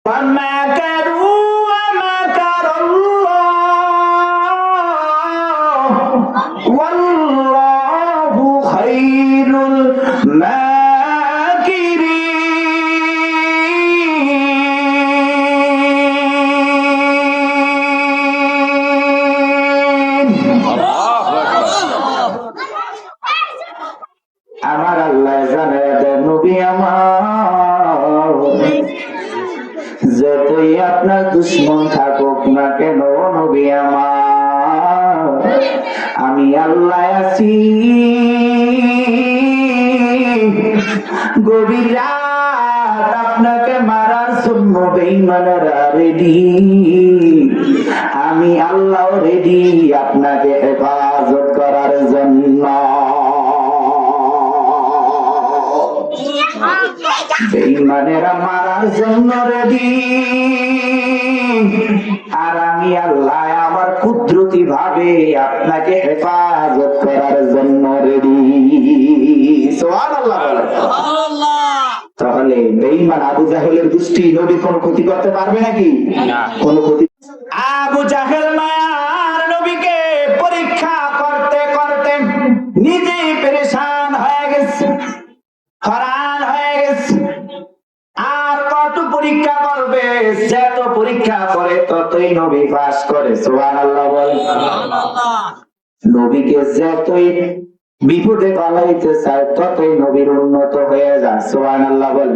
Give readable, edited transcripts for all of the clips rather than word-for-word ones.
ومكروا ومكر الله والله خير الماكرين আমার আল্লাহ জানে নবী আমার যতই আপনার দুশ্মন থাকুক না কেন নবী আমার আমি আল্লাহ আছি গভীর রাত আপনাকে মারার জন্য বেঈমানেরা রেডি আমি আল্লাহ রেডি আপনাকে হেফাজত করার জন্য বেঈমানেরা মারার জন্য রেডি আর আমি আল্লাহ আমার কুদরতি ভাবে আপনাকে হেফাজত করার জন্য রেডি সুবহানাল্লাহ তাহলে বেঈমান আবু জাহেলের গোষ্ঠী নবী কোনো ক্ষতি করতে পারবে নাকি না কোনো ক্ষতি আবু জাহেল মায়ার নবীকে পরীক্ষা করতে করতে নিজে পেরেশান হয়ে গেছে হরান হয়ে গেছে আর কত পরীক্ষা করবে যত পরীক্ষা করে ততই নবী পাস করে সুবহানাল্লাহ বল নবীকে যতই বিপদে পালাইতে চায় ততই নবীর উন্নত হয়ে যায় সুবহানাল্লাহ বল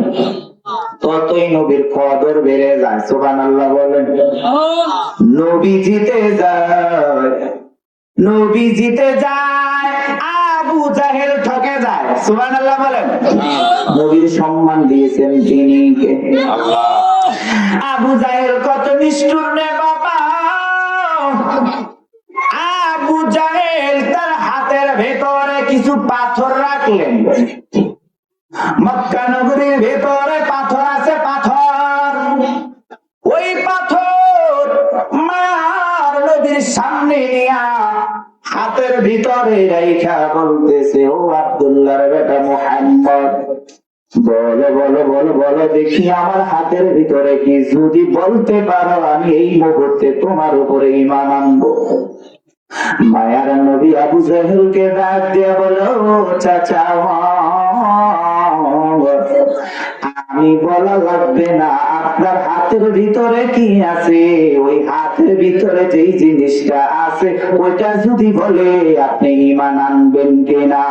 ততই নবীর কদর বেড়ে যায় সুবহানাল্লাহ বলেন নবী জিতে যায় আবু জাহেল ঠকে যায় সুবহানাল্লাহ বলেন নবীর সম্মান দিয়েছেন তিনি কে আল্লাহ আবু জাহেল কত নিষ্ঠুর রে বাবা আবু জাহেল তার হাতের ভেতরে কিছু পাথর রাখলেন মক্কা নগরীর ভেতরে পাথর আছে পাথর ওই পাথর মার নবীর সামনে নিয়া হাতের ভিতরে রাইখা বলতেছে ও আব্দুল্লাহর বেটা মুহাম্মদ বলো বলো বলো বলো দেখি আমার হাতের ভিতরে কি যদি বলতে পারো আমি এই মুহূর্তে তোমার উপরে ঈমান আনবো মায়ার নবী আবু জাহেলকে ডাক দিয়ে বলো চাচা আমি বলা লাগবে না আপনার হাতের ভিতরে কি আছে ওই হাতের ভিতরে যেই জিনিসটা আছে ওইটা যদি বলে আপনি ঈমান আনবেন কিনা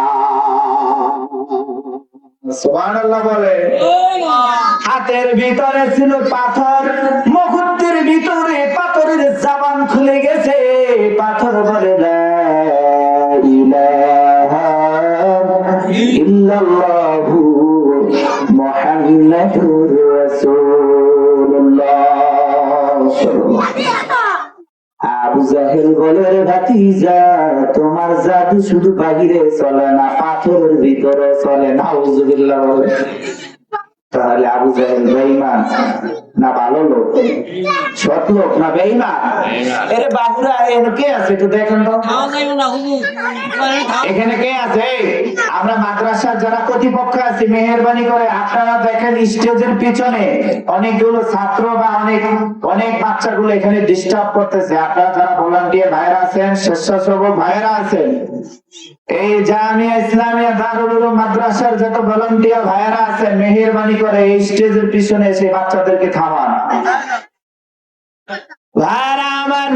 সুবহানাল্লাহ বলে হাতের ভিতরে ছিল পাথর মুহূর্তের ভিতরে পাথরের জবান খুলে গেছে পাথর বলে লা ইলাহা ইল্লাল্লাহু মুহাম্মাদুর রাসূলুল্লাহ আবু জাহেল বলে রে ভাতিজা তোমার জাদু শুধু বাহিরে চলে না পাথরের ভিতরে চলে নাউজুবিল্লাহ তাহলে আবু জাহেল বেঈমান না ভালো লোক সৎ লোক না বেঈমান এরে বাবুরা এখানে কে আছে একটু দেখেন তো এখানে কে আছে আমরা মাদ্রাসার যারা কর্তৃপক্ষ আছি মেহেরবানি করে আপনারা দেখেন স্টেজের পিছনে অনেকগুলো ছাত্র বা অনেক বাচ্চাগুলো এখানে ডিস্টার্ব করতেছে আপনারা যারা ভলান্টিয়ার ভাইরা আছেন স্বেচ্ছাসেবক ভাইরা আছেন এই জামিয়া ইসলামিয়া দারুল উলুম মাদ্রাসার যত ভলান্টিয়ার ভাইরা আছেন মেহেরবানি করে এই স্টেজের পিছনে এসে বাচ্চাদেরকে থামান ভাইরা আমার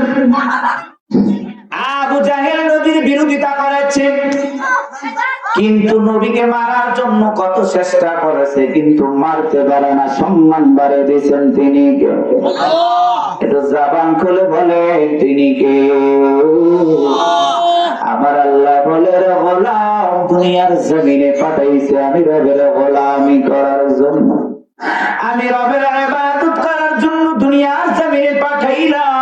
আবু জাহেল নবীর বিরোধিতা করেছে কিন্তু নবীকে মারার জন্য কত চেষ্টা করেছে কিন্তু মারতে পারে না সম্মান বাড়িয়ে দিয়েছেন তিনি কে এটা জবান খুলে বলে তিনি কে আমার আল্লাহ বলে রে গোলাম দুনিয়ার জমিনে পাঠাইছে আমি রবের গোলামি করার জন্য আমি রবের ইবাদত করার জন্য দুনিয়ার জমিনে পাঠাইলাম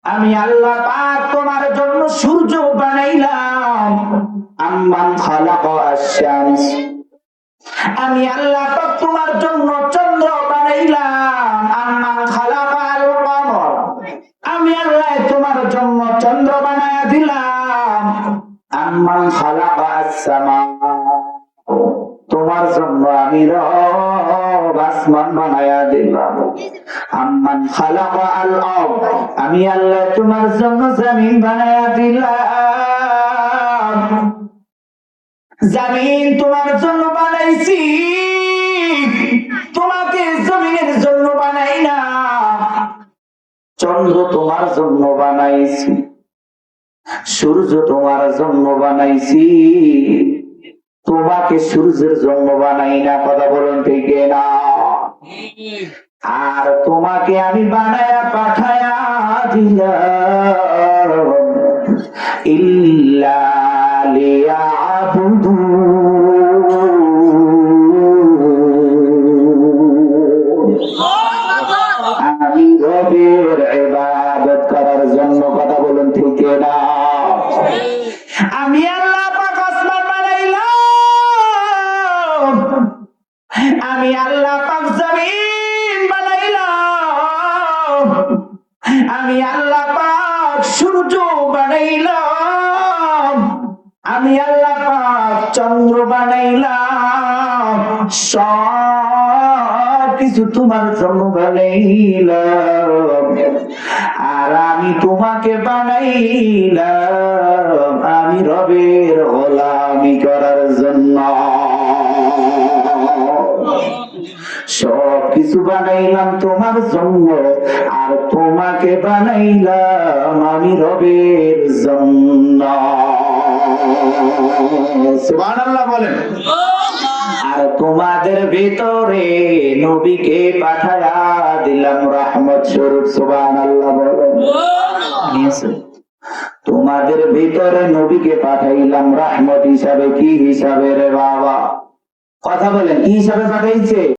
আমি আল্লাহ পাক তোমার জন্য সূর্য বানাইলাম আম্মান খালাকা আশ-শামস আমি আল্লাহ পাক তোমার জন্য চন্দ্র বানাইলাম আম্মান খালাকাল কমর আমি আল্লাহ তোমার জন্য চন্দ্র বানায়া দিলাম আম্মান খালাকা আস-সামা তোমার জন্য আমি রব আসমান বানায়া দিলাম। আম্মান খালাকা আল আরদ, আমি আল্লাহ তোমার জন্য জমিন বানায়া দিলাম। জমিন তোমার জন্য বানাইছি, তোমাকে জমিনের জন্য বানাই না। চন্দ্র তোমার জন্য বানাইছি, সূর্য তোমার জন্য বানাইছি, তোমাকে সূর্যের জন্য বানাই না। কথা বলুন ঠিক না? আর তোমাকে আমি বানায়া পাঠায়া দিলাম ইল্লা লিয়াবুদুন, আমি রবের ইবাদত করার জন্য। কথা বলুন ঠিক না? আমি আল্লাহ পাক আসমান বানাইলাম, আমি আল্লাহ পাক জমিন বানাইলাম, আমি আল্লাহ পাক সূর্য বানাইলাম, আমি আল্লাহ পাক চন্দ্র বানাইলাম। সব কিছু তোমার জন্য বানাইলাম। আর আমি তোমাকে বানাইলাম আমি রবের গোলামি করার জন্য। সব কিছু বানাইলাম তোমার জন্য, আর তোমাকে বানাইলাম আমি রবের জন্য। সুবহানাল্লাহ বলেন। আর তোমাদের ভিতরে নবীকে পাঠায়া দিলাম রহমত স্বরূপ। সুবহানাল্লাহ বলেন। তোমাদের ভিতরে নবীকে পাঠাইলাম রহমত হিসাবে। কি হিসাবে রে বাবা? কথা বলেন, কি হিসাবে পাঠাইছে?